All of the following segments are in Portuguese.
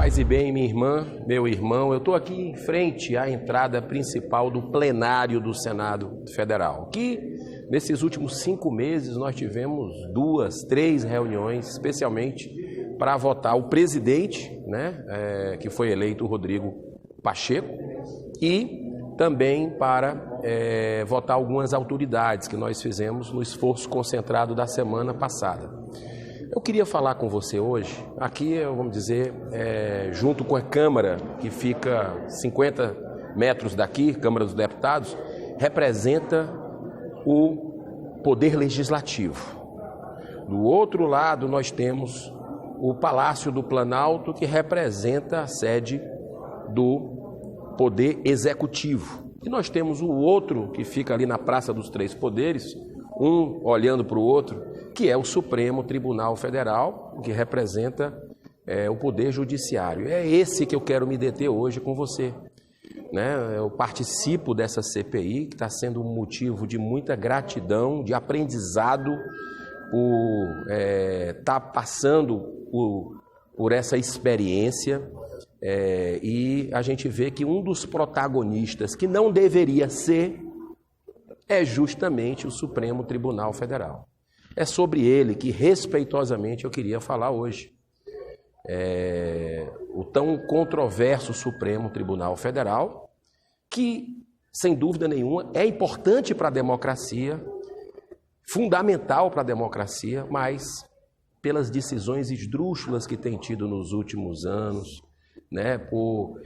Paz e bem, minha irmã, meu irmão, eu estou aqui em frente à entrada principal do plenário do Senado Federal, que nesses últimos 5 meses nós tivemos 2, 3 reuniões, especialmente para votar o presidente, que foi eleito, o Rodrigo Pacheco, e também para votar algumas autoridades que nós fizemos no esforço concentrado da semana passada. Eu queria falar com você hoje, aqui, vamos dizer, junto com a Câmara, que fica 50 metros daqui, Câmara dos Deputados, representa o Poder Legislativo. Do outro lado, nós temos o Palácio do Planalto, que representa a sede do Poder Executivo. E nós temos o outro, que fica ali na Praça dos Três Poderes, um olhando para o outro, que é o Supremo Tribunal Federal, que representa o Poder Judiciário. É esse que eu quero me deter hoje com você. Eu participo dessa CPI, que está sendo um motivo de muita gratidão, de aprendizado, por estar passando por essa experiência. E a gente vê que um dos protagonistas, que não deveria ser, é justamente o Supremo Tribunal Federal. É sobre ele que, respeitosamente, eu queria falar hoje. O tão controverso Supremo Tribunal Federal, que, sem dúvida nenhuma, é importante para a democracia, fundamental para a democracia, mas pelas decisões esdrúxulas que tem tido nos últimos anos, por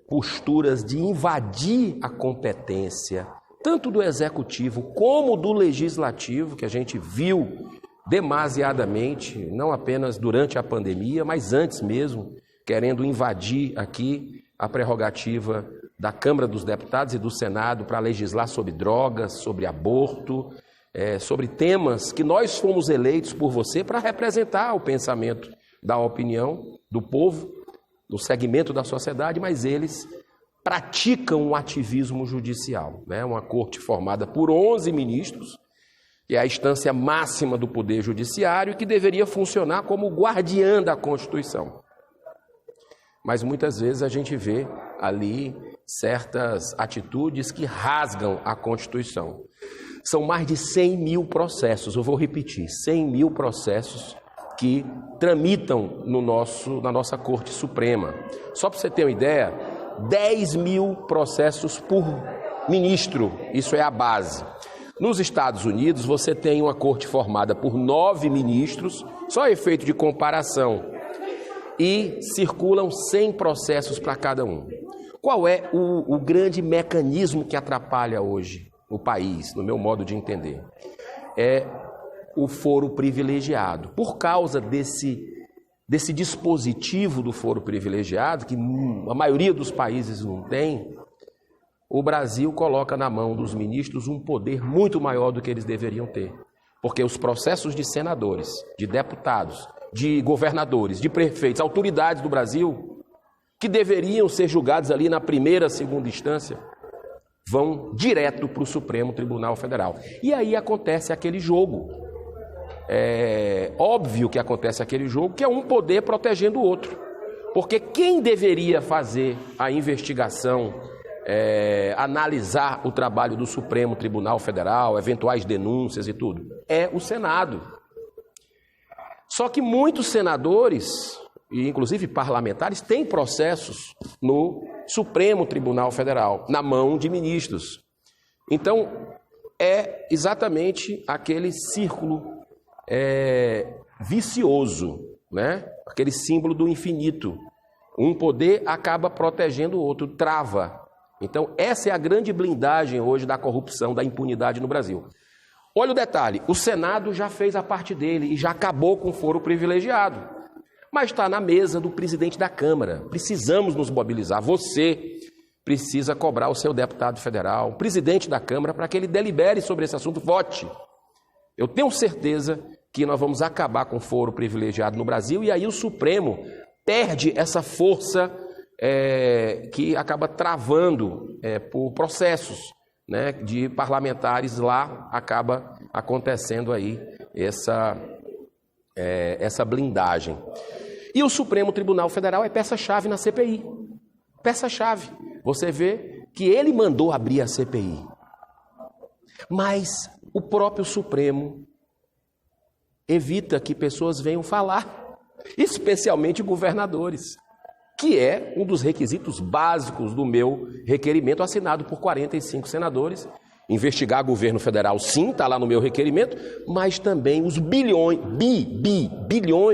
posturas de invadir a competência, tanto do Executivo como do Legislativo, que a gente viu demasiadamente, não apenas durante a pandemia, mas antes mesmo, querendo invadir aqui a prerrogativa da Câmara dos Deputados e do Senado para legislar sobre drogas, sobre aborto, sobre temas que nós fomos eleitos por você para representar o pensamento da opinião do povo, do segmento da sociedade, mas eles praticam um ativismo judicial. Uma corte formada por 11 ministros, que é a instância máxima do Poder Judiciário, que deveria funcionar como guardiã da Constituição. Mas muitas vezes a gente vê ali certas atitudes que rasgam a Constituição. São mais de 100 mil processos, eu vou repetir, 100 mil processos que tramitam na nossa Corte Suprema. Só para você ter uma ideia, 10 mil processos por ministro, isso é a base. Nos Estados Unidos, você tem uma corte formada por 9 ministros, só efeito de comparação, e circulam 100 processos para cada um. Qual é o grande mecanismo que atrapalha hoje o país, no meu modo de entender? É o foro privilegiado. Por causa desse dispositivo do foro privilegiado, que a maioria dos países não tem, o Brasil coloca na mão dos ministros um poder muito maior do que eles deveriam ter. Porque os processos de senadores, de deputados, de governadores, de prefeitos, autoridades do Brasil, que deveriam ser julgados ali na primeira, segunda instância, vão direto para o Supremo Tribunal Federal. E aí acontece aquele jogo. É óbvio que acontece aquele jogo, que é um poder protegendo o outro. Porque quem deveria fazer a investigação, analisar o trabalho do Supremo Tribunal Federal, eventuais denúncias e tudo, é o Senado. Só que muitos senadores, e inclusive parlamentares, têm processos no Supremo Tribunal Federal, na mão de ministros. Então, é exatamente aquele círculo vicioso, aquele símbolo do infinito. Um poder acaba protegendo o outro, trava. Então, essa é a grande blindagem hoje da corrupção, da impunidade no Brasil. Olha o detalhe, o Senado já fez a parte dele e já acabou com o foro privilegiado. Mas está na mesa do presidente da Câmara. Precisamos nos mobilizar. Você precisa cobrar o seu deputado federal, o presidente da Câmara, para que ele delibere sobre esse assunto, vote. Eu tenho certeza que nós vamos acabar com o foro privilegiado no Brasil e aí o Supremo perde essa força que acaba travando por processos de parlamentares lá, acaba acontecendo aí essa blindagem. E o Supremo Tribunal Federal é peça-chave na CPI. Peça-chave. Você vê que ele mandou abrir a CPI. Mas o próprio Supremo evita que pessoas venham falar, especialmente governadores, que é um dos requisitos básicos do meu requerimento assinado por 45 senadores. Investigar governo federal, sim, está lá no meu requerimento, mas também os bilhões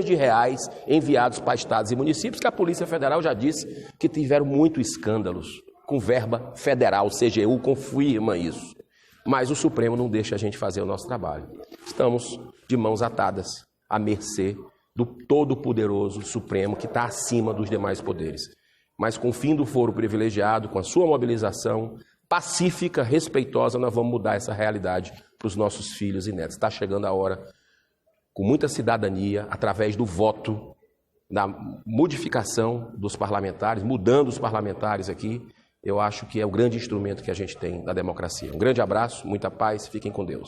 de reais enviados para estados e municípios, que a Polícia Federal já disse que tiveram muitos escândalos com verba federal, CGU confirma isso. Mas o Supremo não deixa a gente fazer o nosso trabalho. Estamos de mãos atadas, à mercê do todo-poderoso Supremo, que está acima dos demais poderes. Mas com o fim do foro privilegiado, com a sua mobilização pacífica, respeitosa, nós vamos mudar essa realidade para os nossos filhos e netos. Está chegando a hora, com muita cidadania, através do voto, da modificação dos parlamentares, mudando os parlamentares aqui, eu acho que é o grande instrumento que a gente tem na democracia. Um grande abraço, muita paz, fiquem com Deus.